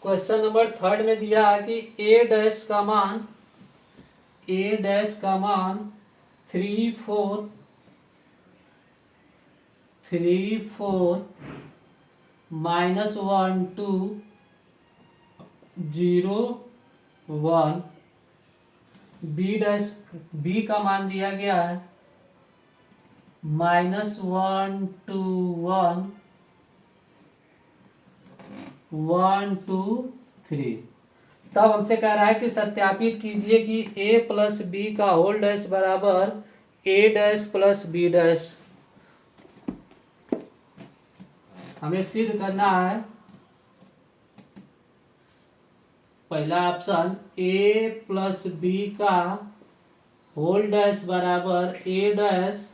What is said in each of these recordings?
Question number third में दिया है कि ए डैश का मान 3 4 -1 2 0 1। बी का मान दिया गया है -1 2 1 1 2 3। तब हमसे कह रहा है कि सत्यापित कीजिए कि a प्लस बी का होल डैश बराबर a dash plus B dash. हमें सिद्ध करना है पहला ऑप्शन a प्लस बी का होल डैश बराबर a dash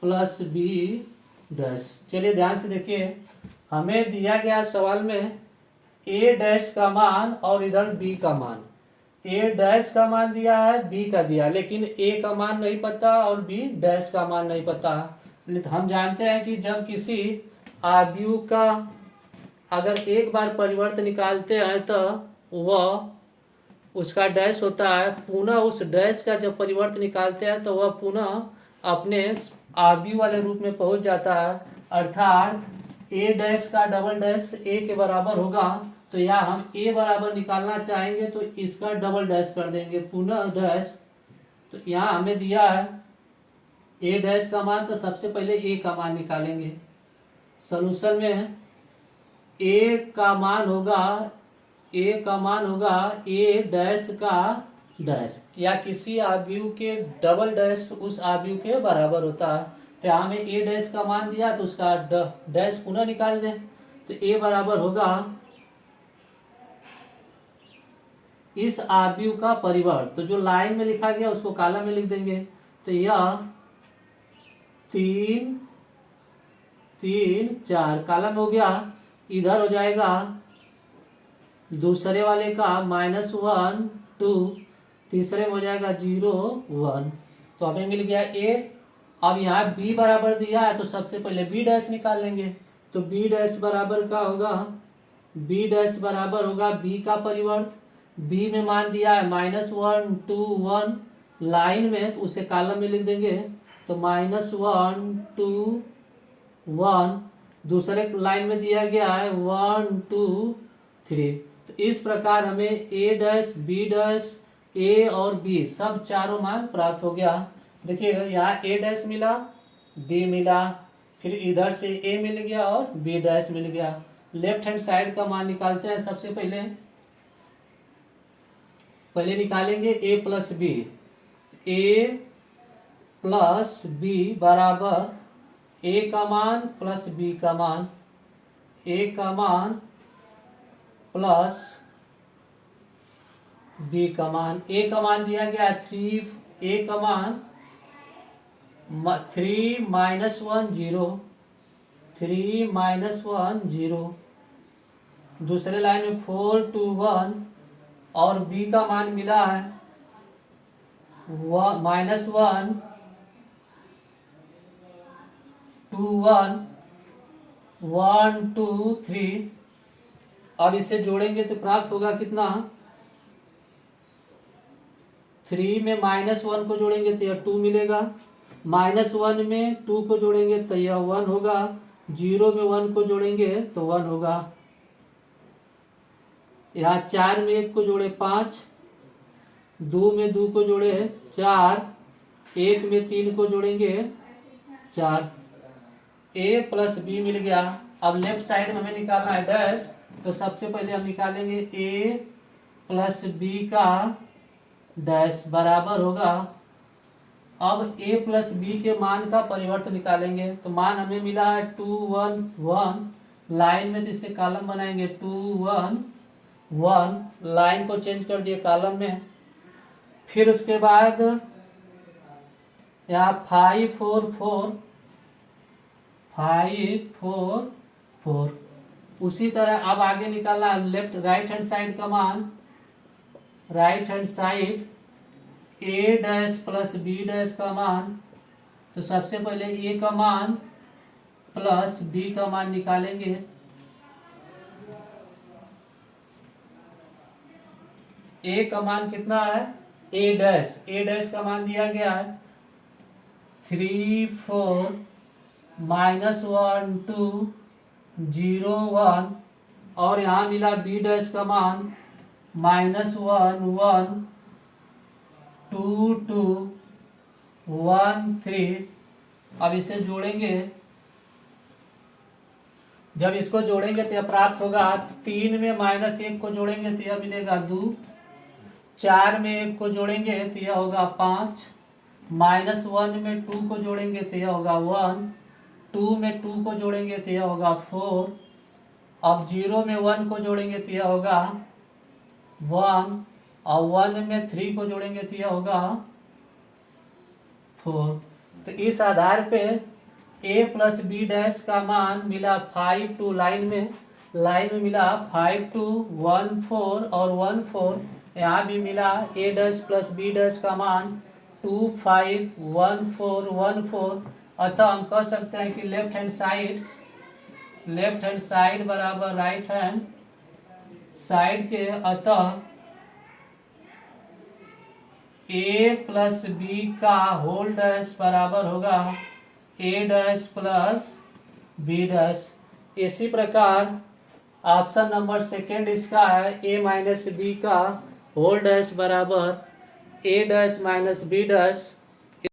plus B dash. चलिए ध्यान से देखिए, हमें दिया गया सवाल में a डैश का मान और इधर b का मान। a डैश का मान दिया है, b का दिया, लेकिन a का मान नहीं पता और b डैश का मान नहीं पता। हम जानते हैं कि जब किसी आव्यूह का अगर एक बार परिवर्त निकालते हैं तो वह उसका डैश होता है, पुनः उस डैश का जब परिवर्त निकालते हैं तो वह पुनः अपने आव्यूह वाले रूप में पहुंच जाता है। अर्थात a डैश का डबल डैश a के बराबर होगा, तो यहाँ हम a बराबर निकालना चाहेंगे तो इसका डबल डैश कर देंगे पुनः डैश। तो यहाँ हमें दिया है a डैश का मान, तो सबसे पहले a का मान निकालेंगे। सॉल्यूशन में a का मान होगा a डैश का डैश, या किसी आव्यूह के डबल डैश उस आव्यूह के बराबर होता है। तो यहाँ हमें a डैश का मान दिया तो उसका डैश पुनः निकाल दें, तो a बराबर होगा इस आव्यूह का परिवर्त। तो जो लाइन में लिखा गया उसको कॉलम में लिख देंगे। तो यह 3 3 4 कॉलम हो गया। इधर हो जाएगा दूसरे वाले का -1 2, तीसरे में हो जाएगा 0 1। तो हमें मिल गया a। अब यहाँ b बराबर दिया है तो सबसे पहले b डैश निकाल लेंगे। तो b डैश बराबर का होगा b डैश बराबर होगा b का परिवर्त। b में मान दिया है -1 2 1, लाइन में तो उसे कॉलम में लिख देंगे। तो -1 2 1, दूसरे लाइन में दिया गया है 1 2 3। तो इस प्रकार हमें a dash b dash a और b सब चारों मान प्राप्त हो गया। देखिएगा यहाँ a डैश मिला, b मिला, फिर इधर से a मिल गया और b डैश मिल गया। लेफ्ट हैंड साइड का मान निकालते हैं। सबसे पहले निकालेंगे a plus B. a plus B बराबर a का मान प्लस b का मान, a का मान प्लस b का मान। a का मान दिया गया 3, a का मान 3 -1 0, 3 -1 0। दूसरे लाइन में 4 2 1 और b का मान मिला है -1 2 1 1 2 3। अब इसे जोड़ेंगे तो प्राप्त होगा कितना, 3 में -1 को जोड़ेंगे तो यह 2 मिलेगा, -1 में 2 को जोड़ेंगे तो यह 1 होगा, 0 में 1 को जोड़ेंगे तो 1 होगा। यहाँ 4 में 1 को जोड़े 5, 2 में 2 को जोड़े 4, 1 में 3 को जोड़ेंगे 4। a प्लस b मिल गया। अब लेफ्ट साइड में हमें निकालना है डैश। तो सबसे पहले हम निकालेंगे a प्लस b का डैश बराबर होगा। अब a प्लस b के मान का परिवर्तन निकालेंगे। तो मान हमें मिला है 2 1 1, लाइन में तो इसे कॉलम बनाएंगे 2 1 1, लाइन को चेंज कर दिए कॉलम में। फिर उसके बाद यहाँ 5 4 4 5 4 4। उसी तरह अब आगे निकालना है लेफ्ट राइट हैंड साइड का मान। Right hand side a dash plus b dash का मान। तो सबसे पहले a का मान प्लस b का मान निकालेंगे। ए का मान कितना है, ए डैश का मान दिया गया है 3 4 -1 2 0 1, और यहाँ मिला बी डैश का मान -1 1 2 2 1 3। अब इसे जोड़ेंगे, जब इसको जोड़ेंगे तो यह प्राप्त होगा 3 में -1 को जोड़ेंगे तो यह मिलेगा 2, 4 में 1 को जोड़ेंगे तो यह होगा 5, -1 में 2 को जोड़ेंगे तो यह होगा 1, 2 में 2 को जोड़ेंगे तो यह होगा 4, अब 0 में 1 को जोड़ेंगे तो यह होगा 1, और 1 में 3 को जोड़ेंगे तो यह होगा 4। तो इस आधार पे a प्लस बी डैश का मान मिला 5 2, लाइन में मिला 5 2 1 4 और 1 4। यहाँ भी मिला a dash plus B dash का मान 2 5 1 4 1 4। अतः हम कह सकते हैं कि लेफ्ट हैंड साइड बराबर राइट हैंड साइड के, अतः a प्लस बी का होल डैश बराबर होगा a dash plus B dash. इसी प्रकार ऑप्शन नंबर सेकेंड इसका है a माइनस बी का होल डैश बराबर a dash minus B dash.